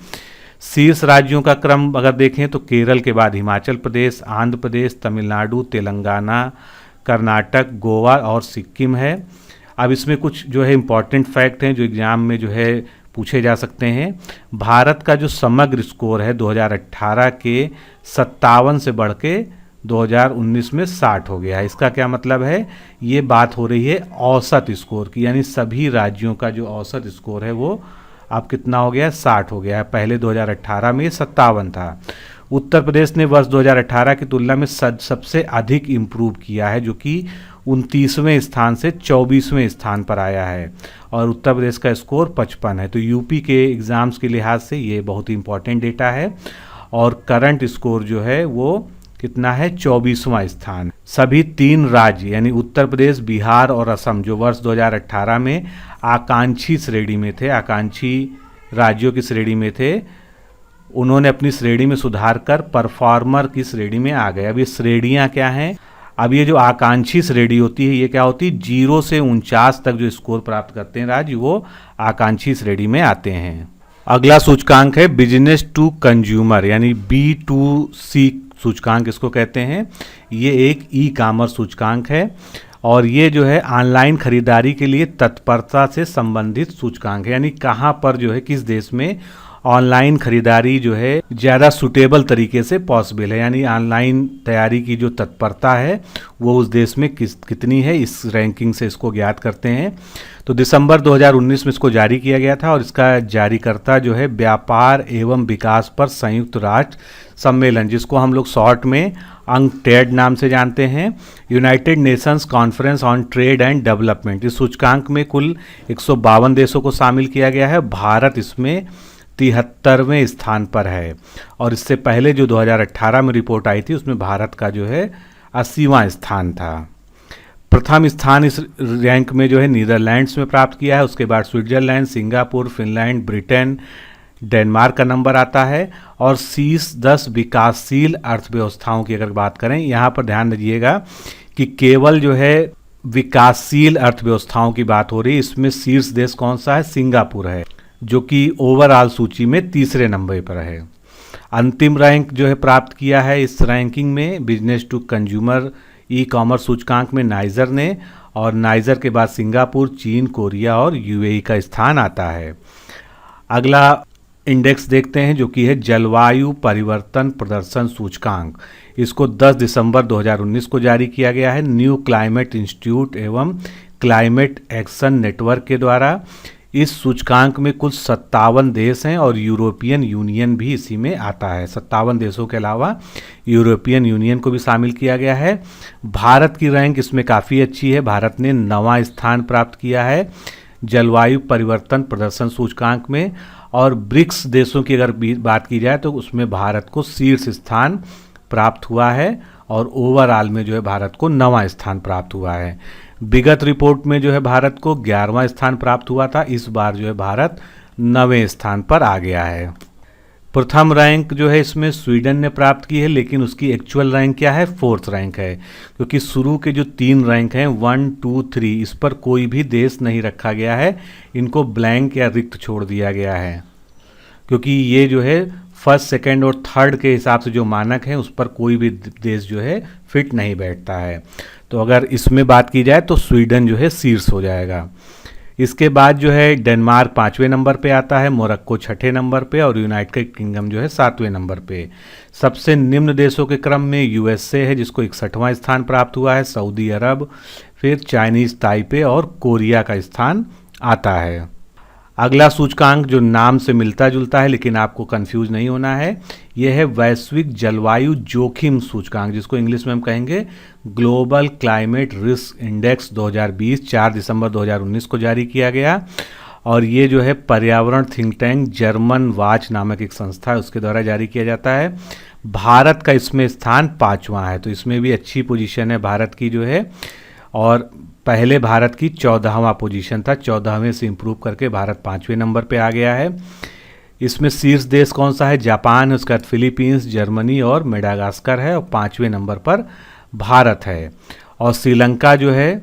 शीर्ष राज्यों का क्रम अगर देखें तो केरल के बाद हिमाचल प्रदेश, आंध्र प्रदेश, तमिलनाडु, तेलंगाना, कर्नाटक, गोवा और सिक्किम है। अब इसमें कुछ जो है इम्पॉर्टेंट फैक्ट हैं जो एग्जाम में जो है पूछे जा सकते हैं। भारत का जो समग्र स्कोर है 2018 के 57 से बढ़ के 2019 में 60 हो गया है। इसका क्या मतलब है? ये बात हो रही है औसत स्कोर की, यानी सभी राज्यों का जो औसत स्कोर है वो अब कितना हो गया है? 60 हो गया है। पहले 2018 में 57 था। उत्तर प्रदेश ने वर्ष 2018 की तुलना में सबसे अधिक इम्प्रूव किया है, जो कि 29वें स्थान से 24वें स्थान पर आया है और उत्तर प्रदेश का स्कोर 55 है। तो यूपी के एग्ज़ाम्स के लिहाज से ये बहुत ही इंपॉर्टेंट डेटा है। और करंट स्कोर जो है वो कितना है? 24वां स्थान। सभी 3 राज्य यानी उत्तर प्रदेश, बिहार और असम जो वर्ष 2018 में आकांक्षी श्रेणी में थे, आकांक्षी राज्यों की श्रेणी में थे, उन्होंने अपनी श्रेणी में सुधार कर परफॉर्मर की श्रेणी में आ गए। अब ये श्रेणियाँ क्या हैं? अब ये जो आकांक्षी श्रेणी होती है ये क्या होती है? 0 से 49 तक जो स्कोर प्राप्त करते हैं राज्य वो आकांक्षी श्रेणी में आते हैं। अगला सूचकांक है बिजनेस टू कंज्यूमर यानी B2C सूचकांक इसको कहते हैं। ये एक ई-कॉमर्स सूचकांक है और ये जो है ऑनलाइन खरीदारी के लिए तत्परता से संबंधित सूचकांक है, यानी कहाँ पर जो है किस देश में ऑनलाइन खरीदारी जो है ज़्यादा सूटेबल तरीके से पॉसिबल है, यानी ऑनलाइन तैयारी की जो तत्परता है वो उस देश में कितनी है, इस रैंकिंग से इसको ज्ञात करते हैं। तो दिसंबर 2019 में इसको जारी किया गया था और इसका जारीकर्ता जो है व्यापार एवं विकास पर संयुक्त राष्ट्र सम्मेलन, जिसको हम लोग शॉर्ट में UNCTAD नाम से जानते हैं, United Nations conference on trade and development. इस सूचकांक में कुल 152 देशों को शामिल किया गया है। भारत इसमें 73वें स्थान पर है और इससे पहले जो 2018 में रिपोर्ट आई थी उसमें भारत का जो है 80वां स्थान था। प्रथम स्थान इस रैंक में जो है नीदरलैंड्स में प्राप्त किया है। उसके बाद Switzerland, Singapore, Finland, Britain, Denmark का नंबर आता है। और शीर्ष 10 विकासशील अर्थव्यवस्थाओं की अगर बात करें, यहाँ पर ध्यान दीजिएगा कि केवल जो है विकासशील अर्थव्यवस्थाओं की बात हो रही है। इसमें शीर्ष देश कौन सा है? सिंगापुर है, जो कि ओवरऑल सूची में तीसरे नंबर पर है। अंतिम रैंक जो है प्राप्त किया है इस रैंकिंग में बिजनेस टू कंज्यूमर ई-कॉमर्स सूचकांक में नाइजर ने, और नाइजर के बाद सिंगापुर, चीन, कोरिया और UAE का स्थान आता है। अगला इंडेक्स देखते हैं जो कि है जलवायु परिवर्तन प्रदर्शन सूचकांक। इसको 10 दिसंबर 2019 को जारी किया गया है न्यू क्लाइमेट इंस्टीट्यूट एवं क्लाइमेट एक्शन नेटवर्क के द्वारा। इस सूचकांक में कुल 57 देश हैं और यूरोपियन यूनियन भी इसी में आता है। 57 देशों के अलावा यूरोपियन यूनियन को भी शामिल किया गया है। भारत की रैंक इसमें काफ़ी अच्छी है। भारत ने 9वां स्थान प्राप्त किया है जलवायु परिवर्तन प्रदर्शन सूचकांक में। और ब्रिक्स देशों की अगर बात की जाए तो उसमें भारत को शीर्ष स्थान प्राप्त हुआ है और ओवरऑल में जो है भारत को 9वां स्थान प्राप्त हुआ है। विगत रिपोर्ट में जो है भारत को 11वां स्थान प्राप्त हुआ था। इस बार जो है भारत 9वें स्थान पर आ गया है। प्रथम रैंक जो है इसमें स्वीडन ने प्राप्त की है, लेकिन उसकी एक्चुअल रैंक क्या है, 4th रैंक है, क्योंकि शुरू के जो 3 रैंक हैं 1, 2, 3 इस पर कोई भी देश नहीं रखा गया है, इनको ब्लैंक या रिक्त छोड़ दिया गया है, क्योंकि ये जो है फर्स्ट, सेकंड और थर्ड के हिसाब से जो मानक है उस पर कोई भी देश जो है फिट नहीं बैठता है। तो अगर इसमें बात की जाए तो स्वीडन जो है शीर्ष हो जाएगा। इसके बाद जो है डेनमार्क 5वें नंबर पे आता है, मोरक्को 6ठे नंबर पे और यूनाइटेड किंगडम जो है 7वें नंबर पे। सबसे निम्न देशों के क्रम में यूएसए है जिसको 61वां स्थान प्राप्त हुआ है, सऊदी अरब, फिर चाइनीज ताइपे और कोरिया का स्थान आता है। अगला सूचकांक जो नाम से मिलता जुलता है लेकिन आपको कंफ्यूज नहीं होना है, यह है वैश्विक जलवायु जोखिम सूचकांक, जिसको इंग्लिश में हम कहेंगे ग्लोबल क्लाइमेट रिस्क इंडेक्स 2020, 4 दिसंबर 2019 को जारी किया गया। और ये जो है पर्यावरण थिंक टैंक जर्मन वाच नामक एक संस्था है उसके द्वारा जारी किया जाता है। भारत का इसमें स्थान 5वां है, तो इसमें भी अच्छी पोजीशन है भारत की जो है, और पहले भारत की 14वां पोजीशन था, 14वें से इम्प्रूव करके भारत 5वें नंबर पे आ गया है। इसमें शीर्ष देश कौन सा है, जापान, उसके बाद फिलीपींस, जर्मनी और मेडागास्कर है, और 5वें नंबर पर भारत है। और श्रीलंका जो है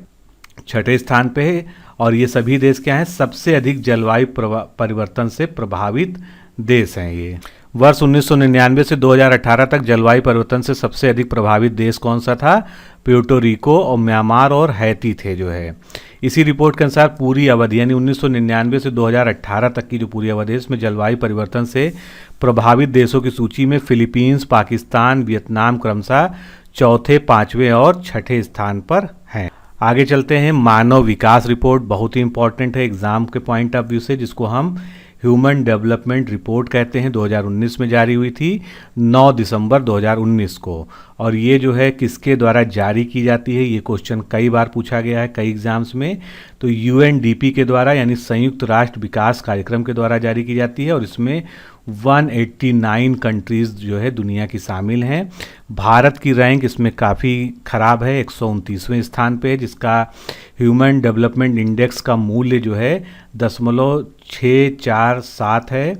6ठे स्थान पे है। और ये सभी देश क्या हैं, सबसे अधिक जलवायु परिवर्तन से प्रभावित देश हैं ये। वर्ष 1999 से 2018 तक जलवायु परिवर्तन से सबसे अधिक प्रभावित देश कौन सा था, प्यूर्टो रिको और म्यांमार और हैती थे जो है। इसी रिपोर्ट के अनुसार पूरी अवधि यानी 1999 से 2018 तक की जो पूरी अवधि है इसमें जलवायु परिवर्तन से प्रभावित देशों की सूची में फिलीपींस, पाकिस्तान, वियतनाम क्रमशः 4थे, 5वें और 6ठे स्थान पर हैं। आगे चलते हैं। मानव विकास रिपोर्ट बहुत ही इंपॉर्टेंट है एग्जाम के पॉइंट ऑफ व्यू से, जिसको हम ह्यूमन डेवलपमेंट रिपोर्ट कहते हैं। 2019 में जारी हुई थी 9 दिसंबर 2019 को। और ये जो है किसके द्वारा जारी की जाती है, ये क्वेश्चन कई बार पूछा गया है कई एग्जाम्स में। तो यूएनडीपी के द्वारा यानी संयुक्त राष्ट्र विकास कार्यक्रम के द्वारा जारी की जाती है, और इसमें 189 कंट्रीज़ जो है दुनिया की शामिल हैं। भारत की रैंक इसमें काफ़ी ख़राब है, 129वें स्थान पे है, जिसका ह्यूमन डेवलपमेंट इंडेक्स का मूल्य जो है 0.647 है।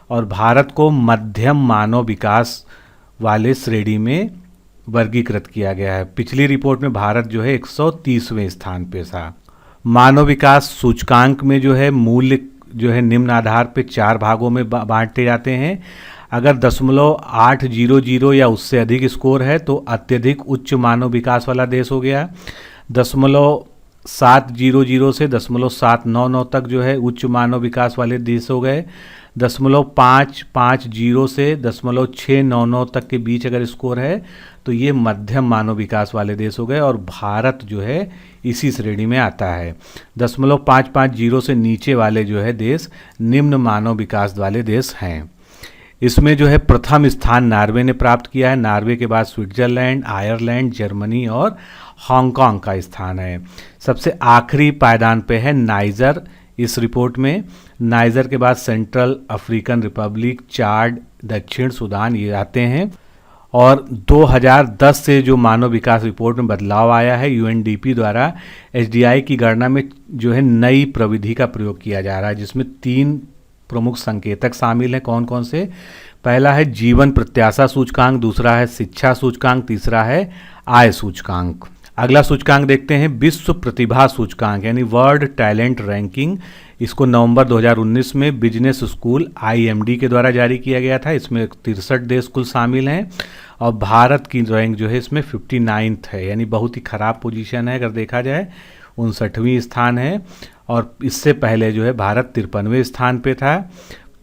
और भारत को मध्यम मानव विकास वाले श्रेणी में वर्गीकृत किया गया है। पिछली रिपोर्ट में भारत जो है 130वें स्थान पे था। मानव विकास सूचकांक में जो है मूल्य जो है निम्न आधार पे 4 भागों में बांटे जाते हैं। अगर 0.800 या उससे अधिक स्कोर है तो अत्यधिक उच्च मानव विकास वाला देश हो गया। 0.700 से 0.799 तक जो है उच्च मानव विकास वाले देश हो गए। 0.550 से 0.699 तक के बीच अगर स्कोर है तो ये मध्यम मानव विकास वाले देश हो गए, और भारत जो है इसी श्रेणी में आता है। 0.550 से नीचे वाले जो है देश निम्न मानव विकास वाले देश हैं। इसमें जो है प्रथम स्थान नार्वे ने प्राप्त किया है। नार्वे के बाद स्विट्जरलैंड, आयरलैंड, जर्मनी और हांगकांग का स्थान है। सबसे आखिरी पायदान पे है नाइजर इस रिपोर्ट में। नाइजर के बाद सेंट्रल अफ्रीकन रिपब्लिक, चाड, दक्षिण सूडान ये आते हैं। और 2010 से जो मानव विकास रिपोर्ट में बदलाव आया है, यूएनडीपी द्वारा एचडीआई की गणना में जो है नई प्रविधि का प्रयोग किया जा रहा है, जिसमें 3 प्रमुख संकेतक शामिल हैं। कौन कौन से? पहला है जीवन प्रत्याशा सूचकांक, दूसरा है शिक्षा सूचकांक, तीसरा है आय सूचकांक। अगला सूचकांक देखते हैं विश्व प्रतिभा सूचकांक यानी वर्ल्ड टैलेंट रैंकिंग। इसको नवंबर 2019 में बिजनेस स्कूल IMD के द्वारा जारी किया गया था। इसमें 63 देश कुल शामिल हैं, और भारत की रैंक जो है इसमें 59th है, यानी बहुत ही ख़राब पोजीशन है। अगर देखा जाए 59वीं स्थान है, और इससे पहले जो है भारत 53वें स्थान पे था।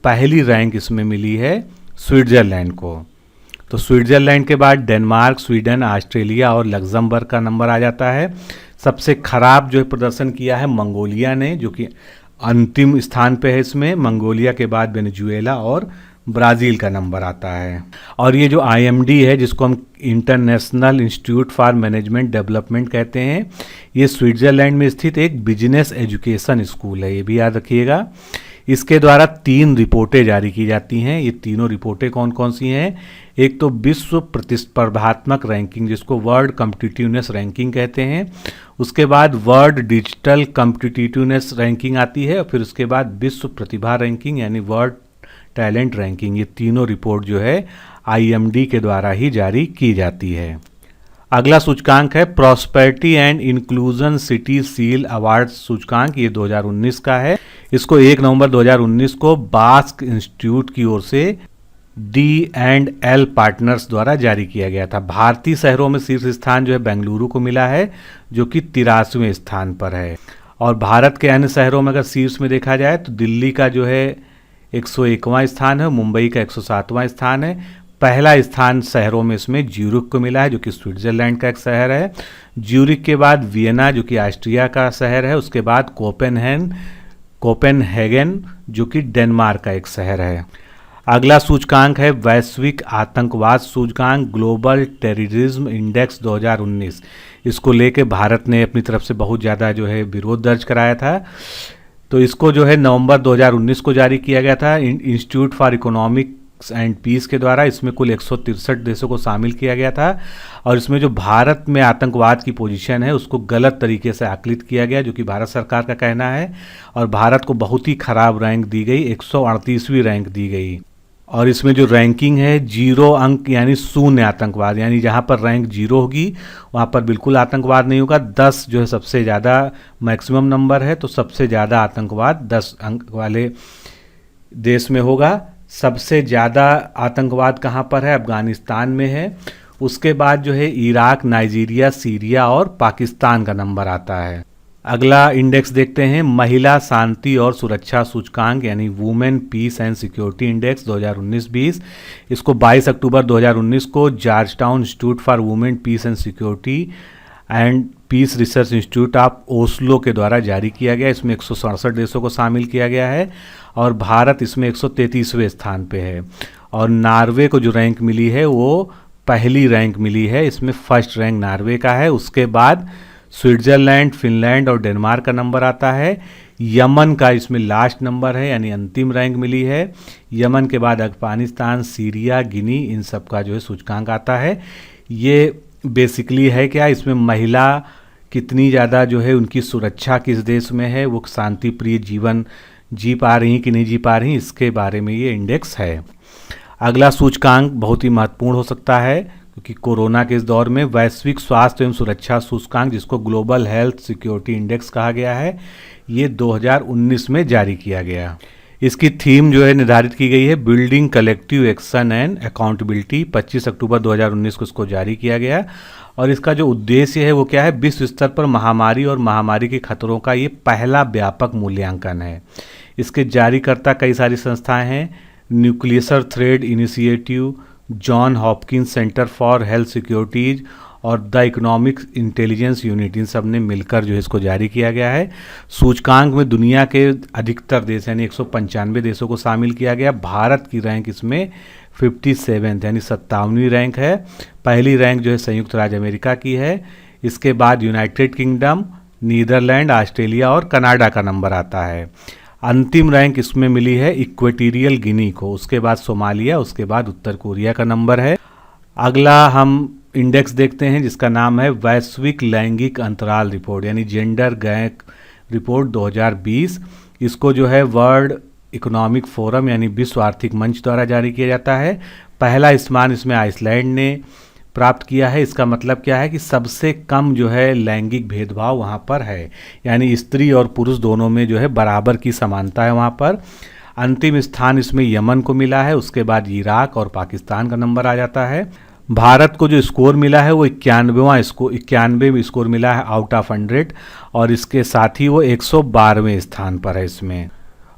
पहली रैंक इसमें मिली है स्विट्जरलैंड को। तो स्विट्जरलैंड के बाद डेनमार्क, स्वीडन, ऑस्ट्रेलिया और लग्जमबर्ग का नंबर आ जाता है। सबसे खराब जो है प्रदर्शन किया है मंगोलिया ने, जो कि अंतिम स्थान पे है। इसमें मंगोलिया के बाद वेनेजुएला और ब्राज़ील का नंबर आता है। और ये जो IMD है, जिसको हम international institute for management development कहते हैं, ये स्विट्जरलैंड में स्थित एक बिजनेस एजुकेशन स्कूल है, ये भी याद रखिएगा। इसके द्वारा 3 रिपोर्टें जारी की जाती हैं। ये तीनों रिपोर्टें कौन कौन सी हैं? एक तो विश्व प्रतिस्पर्धात्मक रैंकिंग, जिसको वर्ल्ड कॉम्पिटिटिवनेस रैंकिंग कहते हैं। उसके बाद वर्ल्ड डिजिटल कॉम्पिटिटिवनेस रैंकिंग आती है, और फिर उसके बाद विश्व प्रतिभा रैंकिंग यानी वर्ल्ड टैलेंट रैंकिंग, ये तीनों रिपोर्ट जो है IMD के द्वारा ही जारी की जाती है। अगला सूचकांक है prosperity and inclusion city seal award सूचकांक, ये 2019 का है। इसको 1 नवंबर 2019 को बास्क इंस्टीट्यूट की ओर से D&L पार्टनर्स द्वारा जारी किया गया था। भारतीय शहरों में शीर्ष स्थान जो है बेंगलुरु को मिला है, जो कि 83वें स्थान पर है। और भारत के अन्य शहरों में अगर शीर्ष में देखा जाए तो दिल्ली का जो है 101वां स्थान है, मुंबई का 107वां स्थान है। पहला स्थान शहरों में इसमें ज्यूरिख को मिला है, जो कि स्विट्जरलैंड का एक शहर है। ज्यूरिख के बाद वियना, जो कि ऑस्ट्रिया का शहर है। उसके बाद कोपेनहेगन, जो कि डेनमार्क का एक शहर है। अगला सूचकांक है वैश्विक आतंकवाद सूचकांक, ग्लोबल टेररिज्म इंडेक्स 2019। इसको लेके भारत ने अपनी तरफ से बहुत ज़्यादा जो है विरोध दर्ज कराया था। तो इसको जो है नवंबर 2019 को जारी किया गया था institute for economics and peace के द्वारा। इसमें कुल 163 देशों को शामिल किया गया था और इसमें जो भारत में आतंकवाद की पोजीशन है उसको गलत तरीके से आकलित किया गया, जो कि भारत सरकार का कहना है। और भारत को बहुत ही खराब रैंक दी गई, 138वीं रैंक दी गई। और इसमें जो रैंकिंग है 0 अंक यानी शून्य आतंकवाद, यानी जहाँ पर रैंक 0 होगी वहाँ पर बिल्कुल आतंकवाद नहीं होगा। 10 जो है सबसे ज़्यादा मैक्सिमम नंबर है, तो सबसे ज़्यादा आतंकवाद 10 अंक वाले देश में होगा। सबसे ज़्यादा आतंकवाद कहाँ पर है? अफगानिस्तान में है। उसके बाद जो है इराक, नाइजीरिया, सीरिया और पाकिस्तान का नंबर आता है। अगला इंडेक्स देखते हैं महिला शांति और सुरक्षा सूचकांक, यानी women peace and security index 2019-20। इसको 22 अक्टूबर 2019 को Georgetown institute for women peace and security and peace research institute of Oslo के द्वारा जारी किया गया। इसमें 167 देशों को शामिल किया गया है और भारत इसमें 133वें स्थान पे है। और नॉर्वे को जो रैंक मिली है वो पहली रैंक मिली है, इसमें फर्स्ट रैंक नॉर्वे का है। उसके बाद स्विट्जरलैंड, फिनलैंड और डेनमार्क का नंबर आता है। यमन का इसमें लास्ट नंबर है, यानी अंतिम रैंक मिली है। यमन के बाद अफगानिस्तान, सीरिया, गिनी, इन सब का जो है सूचकांक आता है। ये बेसिकली है क्या, इसमें महिला कितनी ज़्यादा जो है उनकी सुरक्षा किस देश में है, वो शांति प्रिय जीवन जी पा रही कि नहीं जी पा रही, इसके बारे में ये इंडेक्स है। अगला सूचकांक बहुत ही महत्वपूर्ण हो सकता है क्योंकि कोरोना के इस दौर में वैश्विक स्वास्थ्य एवं सुरक्षा सूचकांक, जिसको ग्लोबल हेल्थ सिक्योरिटी इंडेक्स कहा गया है, ये 2019 में जारी किया गया। इसकी थीम जो है निर्धारित की गई है building collective action and accountability. 25 अक्टूबर 2019 को इसको जारी किया गया और इसका जो उद्देश्य है वो क्या है, विश्व स्तर पर महामारी और महामारी के खतरों का ये पहला व्यापक मूल्यांकन है। इसके जारीकर्ता कई सारी संस्थाएं हैं, nuclear thread initiative, John Hopkins centre for health securities और द इकोनॉमिक इंटेलिजेंस यूनिट, इन सब ने मिलकर जो है इसको जारी किया गया है। सूचकांक में दुनिया के अधिकतर देश यानी 195 देशों को शामिल किया गया। भारत की रैंक इसमें 57 यानी 57वीं रैंक है। पहली रैंक जो है संयुक्त राज्य अमेरिका की है। इसके बाद यूनाइटेड किंगडम, नीदरलैंड, ऑस्ट्रेलिया और कनाडा का नंबर आता है। अंतिम रैंक इसमें मिली है इक्वेटोरियल गिनी को, उसके बाद सोमालिया, उसके बाद उत्तर कोरिया का नंबर है। अगला हम इंडेक्स देखते हैं जिसका नाम है वैश्विक लैंगिक अंतराल रिपोर्ट, यानी जेंडर गैप रिपोर्ट 2020। इसको जो है वर्ल्ड इकोनॉमिक फोरम यानी विश्व आर्थिक मंच द्वारा जारी किया जाता है। पहला स्थान इसमें आइसलैंड ने प्राप्त किया है। इसका मतलब क्या है कि सबसे कम जो है लैंगिक भेदभाव वहाँ पर है, यानी स्त्री और पुरुष दोनों में जो है बराबर की समानता है वहाँ पर। अंतिम स्थान इसमें यमन को मिला है, उसके बाद इराक और पाकिस्तान का नंबर आ जाता है। भारत को जो स्कोर मिला है वो 91 स्कोर मिला है आउट ऑफ 100 और इसके साथ ही वो 112वें स्थान पर है इसमें,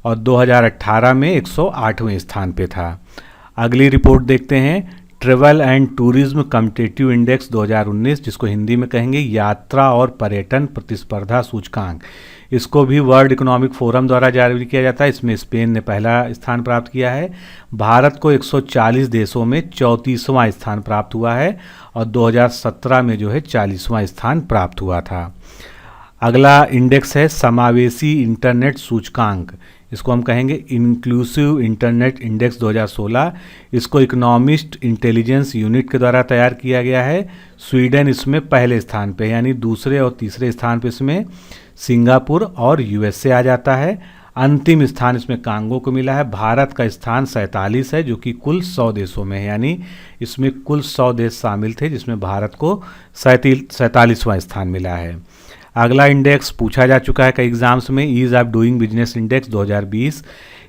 और 2018 में 108वें स्थान पे था। अगली रिपोर्ट देखते हैं travel and tourism competitive index 2019, जिसको हिंदी में कहेंगे यात्रा और पर्यटन प्रतिस्पर्धा सूचकांक। इसको भी वर्ल्ड इकोनॉमिक फोरम द्वारा जारी किया जाता है। इसमें स्पेन ने पहला स्थान प्राप्त किया है। भारत को 140 देशों में 34वां स्थान प्राप्त हुआ है और 2017 में जो है 40वां स्थान प्राप्त हुआ था। अगला इंडेक्स है समावेशी इंटरनेट सूचकांक, इसको हम कहेंगे इंक्लूसिव इंटरनेट इंडेक्स 2016। इसको इकोनॉमिस्ट इंटेलिजेंस यूनिट के द्वारा तैयार किया गया है। स्वीडन इसमें पहले स्थान पे, यानी दूसरे और तीसरे स्थान पे इसमें सिंगापुर और USA आ जाता है। अंतिम स्थान इसमें कांगो को मिला है। भारत का स्थान 47 है, जो कि कुल 100 देशों में है, यानी इसमें कुल 100 देश शामिल थे, जिसमें भारत को 47वां स्थान मिला है। अगला इंडेक्स पूछा जा चुका है कई एग्जाम्स में, ease of doing business index 2020।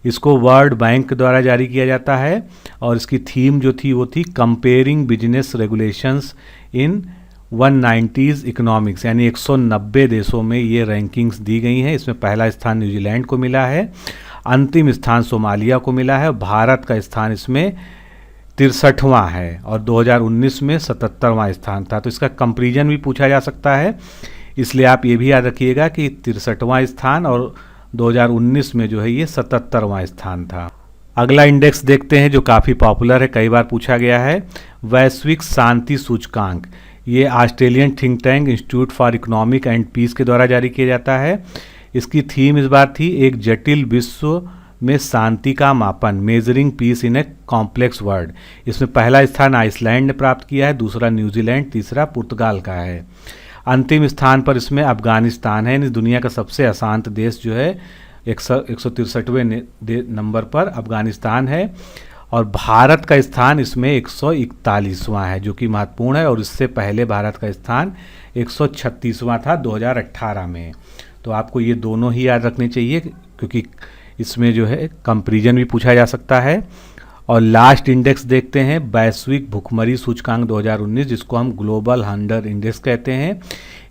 इसको वर्ल्ड बैंक द्वारा जारी किया जाता है और इसकी थीम जो थी वो थी कंपेयरिंग बिजनेस रेगुलेशंस इन 190s इकोनॉमिक्स, यानी 190 देशों में ये रैंकिंग्स दी गई हैं। इसमें पहला स्थान न्यूजीलैंड को मिला है, अंतिम स्थान सोमालिया को मिला है, भारत का स्थान इसमें 63वां है और 2019 में 77वां स्थान था। तो इसका कंपैरिजन भी पूछा जा सकता है, इसलिए आप ये भी याद रखिएगा कि 63वां स्थान और 2019 में जो है ये 77वां स्थान था। अगला इंडेक्स देखते हैं जो काफ़ी पॉपुलर है, कई बार पूछा गया है, वैश्विक शांति सूचकांक। ये Australian think tank institute for economic and peace के द्वारा जारी किया जाता है। इसकी थीम इस बार थी एक जटिल विश्व में शांति का मापन, measuring peace in a complex world. इसमें पहला स्थान आइसलैंड ने प्राप्त किया है, दूसरा न्यूजीलैंड, तीसरा पुर्तगाल का है। अंतिम स्थान पर इसमें अफगानिस्तान है, दुनिया का सबसे अशांत देश जो है 163वें नंबर पर अफगानिस्तान है और भारत का स्थान इसमें 141वां है, जो कि महत्वपूर्ण है और इससे पहले भारत का स्थान 136वां था 2018 में। तो आपको ये दोनों ही याद रखने चाहिए क्योंकि इसमें जो है कंपैरिजन भी पूछा जा सकता है। और लास्ट इंडेक्स देखते हैं वैश्विक भुखमरी सूचकांक 2019, जिसको हम ग्लोबल हंगर इंडेक्स कहते हैं।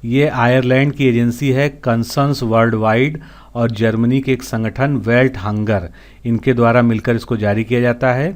ये आयरलैंड की एजेंसी है कंसर्न्स वर्ल्ड वाइड और जर्मनी के एक संगठन वेल्ट हंगर, इनके द्वारा मिलकर इसको जारी किया जाता है।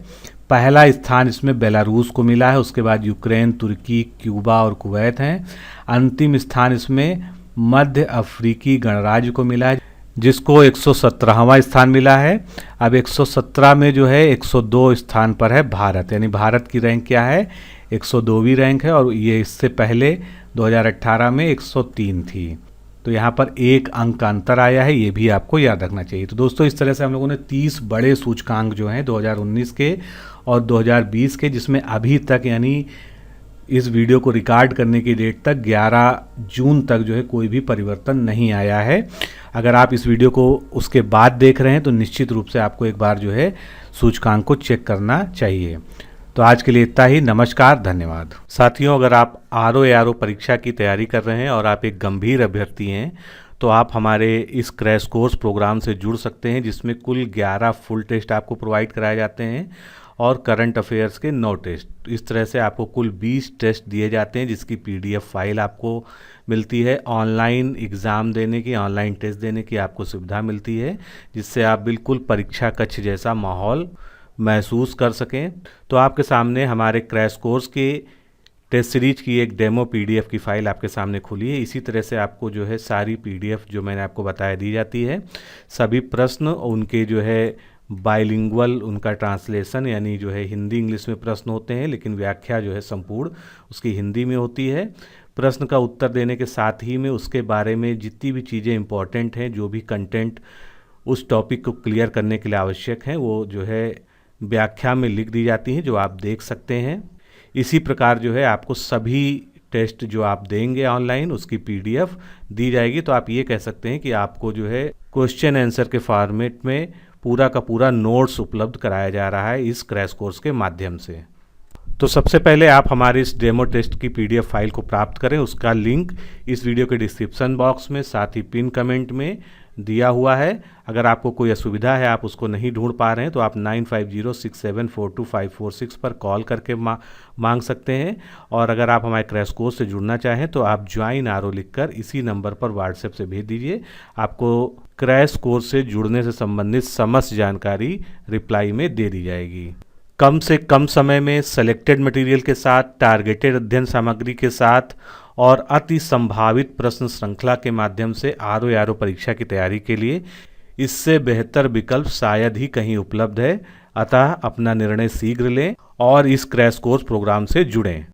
पहला स्थान इसमें बेलारूस को मिला है, उसके बाद यूक्रेन, तुर्की, क्यूबा और कुवैत हैं। अंतिम स्थान इसमें मध्य अफ्रीकी गणराज्य को मिला है, जिसको 117वां स्थान मिला है। अब 117 में जो है 102 स्थान पर है भारत, यानी भारत की रैंक क्या है, 102वीं रैंक है और ये इससे पहले 2018 में 103 थी। तो यहाँ पर एक अंक का अंतर आया है, ये भी आपको याद रखना चाहिए। तो दोस्तों इस तरह से हम लोगों ने 30 बड़े सूचकांक जो हैं 2019 के और 2020 के, जिसमें अभी तक यानी इस वीडियो को रिकॉर्ड करने की डेट तक 11 जून तक जो है कोई भी परिवर्तन नहीं आया है। अगर आप इस वीडियो को उसके बाद देख रहे हैं तो निश्चित रूप से आपको एक बार जो है सूचकांक को चेक करना चाहिए। तो आज के लिए इतना ही, नमस्कार, धन्यवाद। साथियों, अगर आप आरओ परीक्षा की तैयारी कर रहे हैं और आप एक गंभीर अभ्यर्थी हैं तो आप हमारे इस क्रैश कोर्स प्रोग्राम से जुड़ सकते हैं, जिसमें कुल 11 फुल टेस्ट आपको प्रोवाइड कराए जाते हैं और करंट अफेयर्स के 9 टेस्ट। इस तरह से आपको कुल 20 टेस्ट दिए जाते हैं, जिसकी PDF फाइल आपको मिलती है। ऑनलाइन एग्ज़ाम देने की, ऑनलाइन टेस्ट देने की आपको सुविधा मिलती है, जिससे आप बिल्कुल परीक्षा कक्ष जैसा माहौल महसूस कर सकें। तो आपके सामने हमारे क्रैश कोर्स के टेस्ट सीरीज की एक डेमो PDF की फ़ाइल आपके सामने खुली है। इसी तरह से आपको जो है सारी PDF जो मैंने आपको बताया दी जाती है। सभी प्रश्न उनके जो है बाइलिंगुअल उनका ट्रांसलेशन, यानी जो है हिंदी इंग्लिश में प्रश्न होते हैं, लेकिन व्याख्या जो है संपूर्ण उसकी हिंदी में होती है। प्रश्न का उत्तर देने के साथ ही में उसके बारे में जितनी भी चीज़ें इंपॉर्टेंट हैं, जो भी कंटेंट उस टॉपिक को क्लियर करने के लिए आवश्यक हैं, वो जो है व्याख्या में लिख दी जाती हैं, जो आप देख सकते हैं। इसी प्रकार जो है आपको सभी टेस्ट जो आप देंगे ऑनलाइन उसकी PDF दी जाएगी। तो आप ये कह सकते हैं कि आपको जो है क्वेश्चन आंसर के फॉर्मेट में पूरा का पूरा नोट्स उपलब्ध कराया जा रहा है इस क्रैश कोर्स के माध्यम से। तो सबसे पहले आप हमारे इस डेमो टेस्ट की PDF फाइल को प्राप्त करें। उसका लिंक इस वीडियो के डिस्क्रिप्शन बॉक्स में, साथ ही पिन कमेंट में दिया हुआ है। अगर आपको कोई असुविधा है, आप उसको नहीं ढूंढ पा रहे हैं, तो आप 9506742546 पर कॉल करके मांग सकते हैं। और अगर आप हमारे क्रैश कोर्स से जुड़ना चाहें तो आप ज्वाइन आरओ लिखकर इसी नंबर पर व्हाट्सएप से भेज दीजिए। आपको क्रैश कोर्स से जुड़ने से संबंधित समस्त जानकारी रिप्लाई में दे दी जाएगी। कम से कम समय में सेलेक्टेड मटेरियल के साथ, टारगेटेड अध्ययन सामग्री के साथ और अति संभावित प्रश्न श्रृंखला के माध्यम से आरओ परीक्षा की तैयारी के लिए इससे बेहतर विकल्प शायद ही कहीं उपलब्ध है। अतः अपना निर्णय शीघ्र लें और इस क्रैश कोर्स प्रोग्राम से जुड़ें।